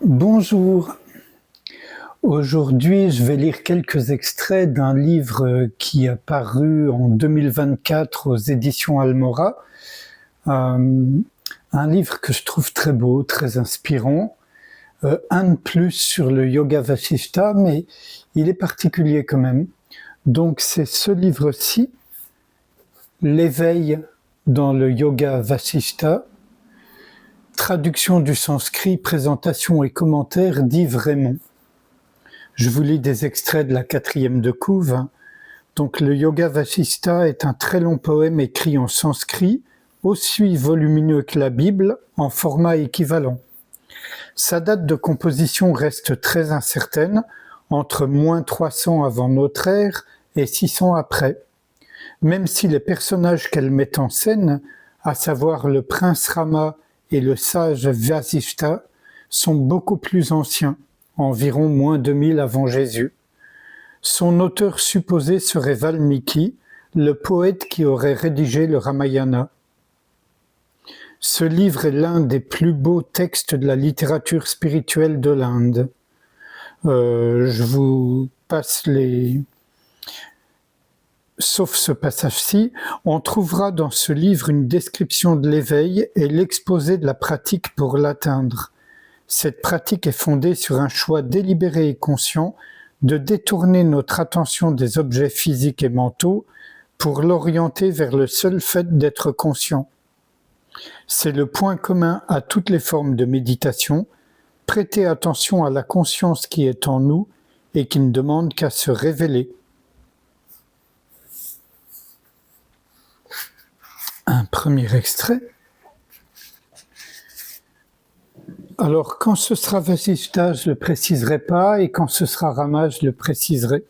Bonjour, aujourd'hui je vais lire quelques extraits d'un livre qui est paru en 2024 aux éditions Almora, un livre que je trouve très beau, très inspirant, un de plus sur le Yoga Vasishta, mais il est particulier quand même. Donc c'est ce livre-ci, L'éveil dans le Yoga Vasishta, traduction du sanskrit, présentation et commentaires d'Yves Raymond. Je vous lis des extraits de la 4e de couve. Donc le Yoga Vasishta est un très long poème écrit en sanskrit, aussi volumineux que la Bible, en format équivalent. Sa date de composition reste très incertaine, entre -300 avant notre ère et 600 après, même si les personnages qu'elle met en scène, à savoir le prince Rama et le sage Vasishta, sont beaucoup plus anciens, environ -2000 avant Jésus. Son auteur supposé serait Valmiki, le poète qui aurait rédigé le Ramayana. Ce livre est l'un des plus beaux textes de la littérature spirituelle de l'Inde. Je vous passe les... Sauf ce passage-ci, on trouvera dans ce livre une description de l'éveil et l'exposé de la pratique pour l'atteindre. Cette pratique est fondée sur un choix délibéré et conscient de détourner notre attention des objets physiques et mentaux pour l'orienter vers le seul fait d'être conscient. C'est le point commun à toutes les formes de méditation, prêter attention à la conscience qui est en nous et qui ne demande qu'à se révéler. Un premier extrait. Alors, quand ce sera Vasishta, je ne le préciserai pas, et quand ce sera Rama, je le préciserai.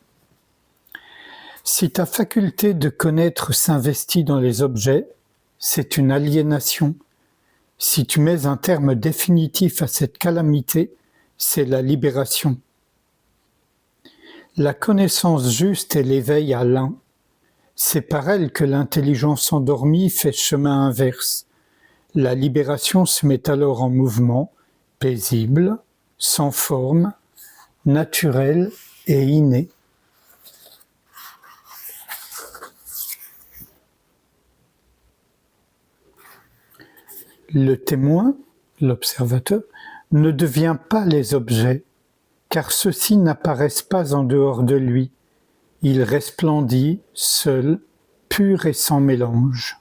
Si ta faculté de connaître s'investit dans les objets, c'est une aliénation. Si tu mets un terme définitif à cette calamité, c'est la libération. La connaissance juste est l'éveil à l'un. C'est par elle que l'intelligence endormie fait chemin inverse. La libération se met alors en mouvement, paisible, sans forme, naturel et inné. Le témoin, l'observateur, ne devient pas les objets, car ceux-ci n'apparaissent pas en dehors de lui. Il resplendit, seul, pur et sans mélange.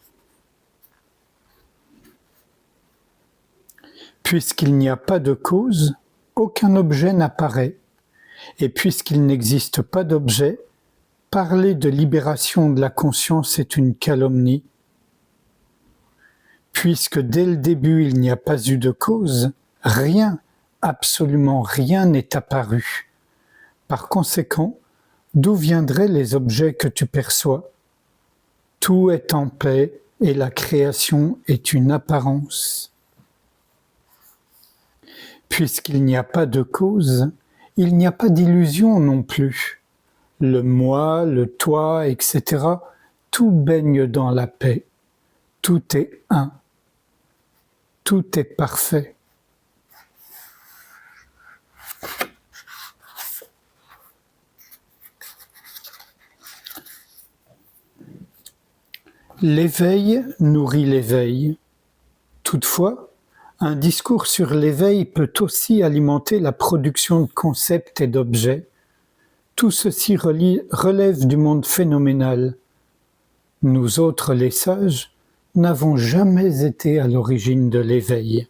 Puisqu'il n'y a pas de cause, aucun objet n'apparaît. Et puisqu'il n'existe pas d'objet, parler de libération de la conscience est une calomnie. Puisque dès le début il n'y a pas eu de cause, rien, absolument rien n'est apparu. Par conséquent, d'où viendraient les objets que tu perçois? Tout est en paix et la création est une apparence. Puisqu'il n'y a pas de cause, il n'y a pas d'illusion non plus. Le moi, le toi, etc., tout baigne dans la paix. Tout est un. Tout est parfait. L'éveil nourrit l'éveil. Toutefois, un discours sur l'éveil peut aussi alimenter la production de concepts et d'objets. Tout ceci relève du monde phénoménal. Nous autres, les sages, n'avons jamais été à l'origine de l'éveil.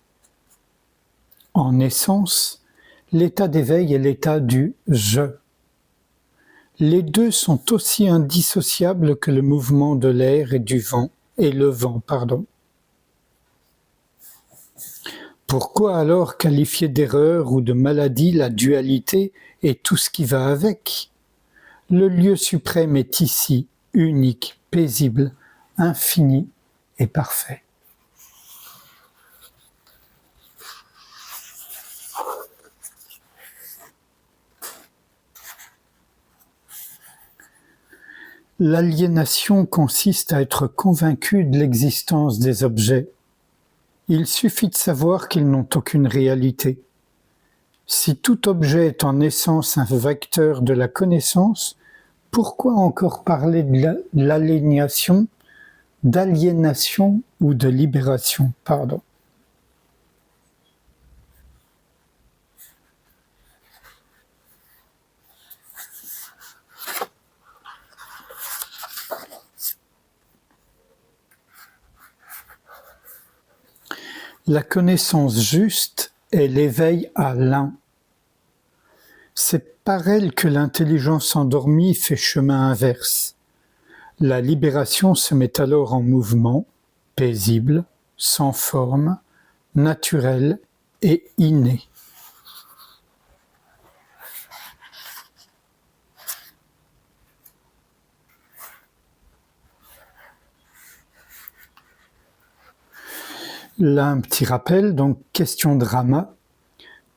En essence, l'état d'éveil est l'état du « je ». Les deux sont aussi indissociables que le mouvement de l'air et du vent, et le vent, pardon. Pourquoi alors qualifier d'erreur ou de maladie la dualité et tout ce qui va avec? Le lieu suprême est ici, unique, paisible, infini et parfait. L'aliénation consiste à être convaincu de l'existence des objets. Il suffit de savoir qu'ils n'ont aucune réalité. Si tout objet est en essence un vecteur de la connaissance, pourquoi encore parler de l'aliénation, d'aliénation ou de libération, pardon. La connaissance juste est l'éveil à l'un. C'est par elle que l'intelligence endormie fait chemin inverse. La libération se met alors en mouvement, paisible, sans forme, naturel et inné. Là, un petit rappel, donc question de Rama.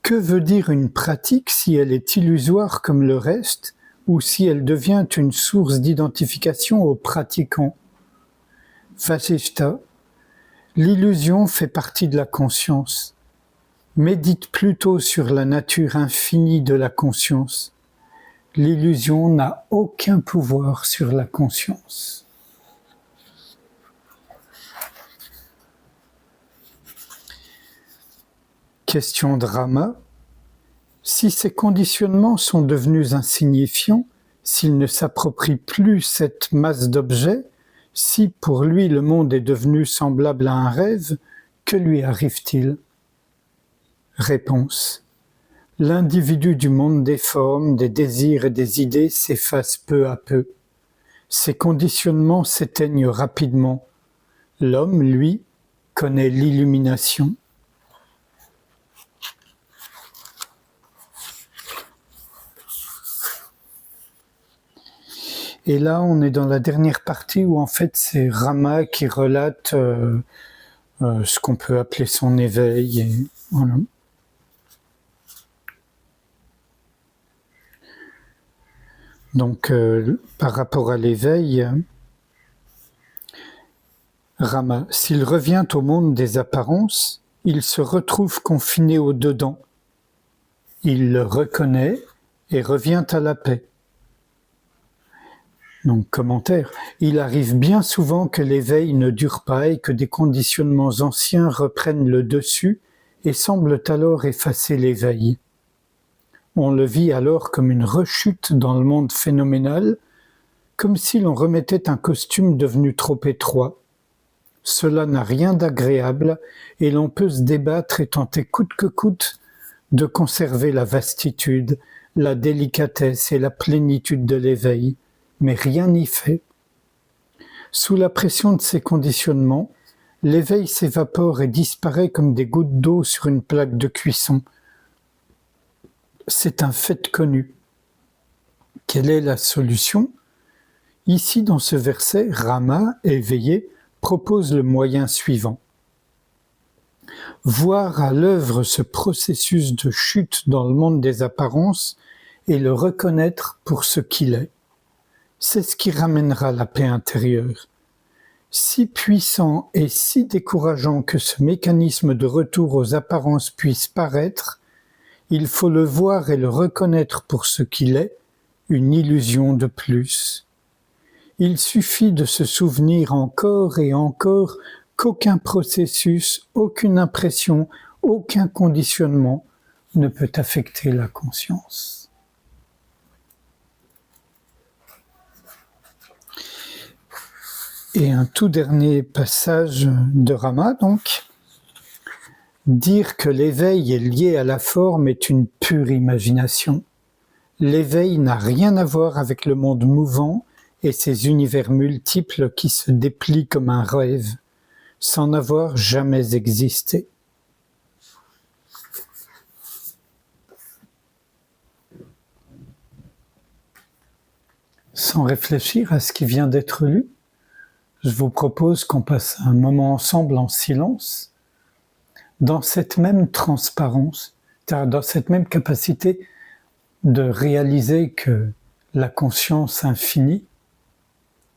Que veut dire une pratique si elle est illusoire comme le reste ou si elle devient une source d'identification aux pratiquants? Vasishta, l'illusion fait partie de la conscience. Médite plutôt sur la nature infinie de la conscience. L'illusion n'a aucun pouvoir sur la conscience. Question de Rama. Si ces conditionnements sont devenus insignifiants, s'il ne s'approprie plus cette masse d'objets, si pour lui le monde est devenu semblable à un rêve, que lui arrive-t-il? Réponse. L'individu du monde des formes, des désirs et des idées s'efface peu à peu. Ces conditionnements s'éteignent rapidement. L'homme, lui, connaît l'illumination. Et là, on est dans la dernière partie où en fait c'est Rama qui relate ce qu'on peut appeler son éveil. Et, voilà. Donc, par rapport à l'éveil, Rama, s'il revient au monde des apparences, il se retrouve confiné au dedans. Il le reconnaît et revient à la paix. Donc, commentaire, il arrive bien souvent que l'éveil ne dure pas et que des conditionnements anciens reprennent le dessus et semblent alors effacer l'éveil. On le vit alors comme une rechute dans le monde phénoménal, comme si l'on remettait un costume devenu trop étroit. Cela n'a rien d'agréable et l'on peut se débattre et tenter coûte que coûte de conserver la vastitude, la délicatesse et la plénitude de l'éveil. Mais rien n'y fait. Sous la pression de ces conditionnements, l'éveil s'évapore et disparaît comme des gouttes d'eau sur une plaque de cuisson. C'est un fait connu. Quelle est la solution? Ici, dans ce verset, Rama, éveillé, propose le moyen suivant. Voir à l'œuvre ce processus de chute dans le monde des apparences et le reconnaître pour ce qu'il est. C'est ce qui ramènera la paix intérieure. Si puissant et si décourageant que ce mécanisme de retour aux apparences puisse paraître, il faut le voir et le reconnaître pour ce qu'il est, une illusion de plus. Il suffit de se souvenir encore et encore qu'aucun processus, aucune impression, aucun conditionnement ne peut affecter la conscience. Et un tout dernier passage de Rama, donc. Dire que l'éveil est lié à la forme est une pure imagination. L'éveil n'a rien à voir avec le monde mouvant et ses univers multiples qui se déplient comme un rêve, sans n'avoir jamais existé. Sans réfléchir à ce qui vient d'être lu, je vous propose qu'on passe un moment ensemble en silence, dans cette même transparence, dans cette même capacité de réaliser que la conscience infinie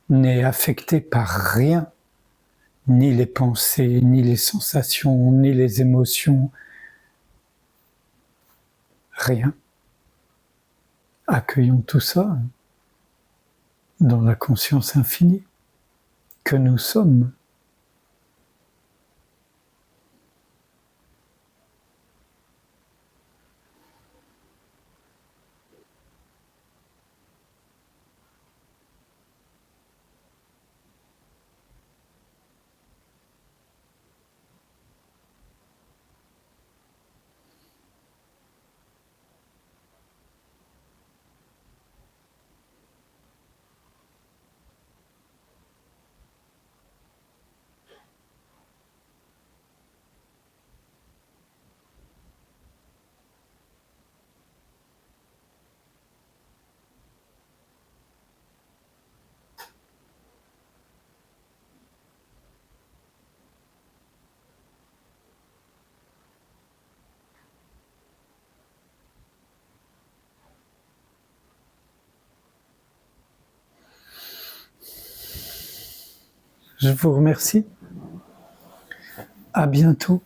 n'est affectée par rien, ni les pensées, ni les sensations, ni les émotions. Rien. Accueillons tout ça dans la conscience infinie que nous sommes. Je vous remercie. À bientôt.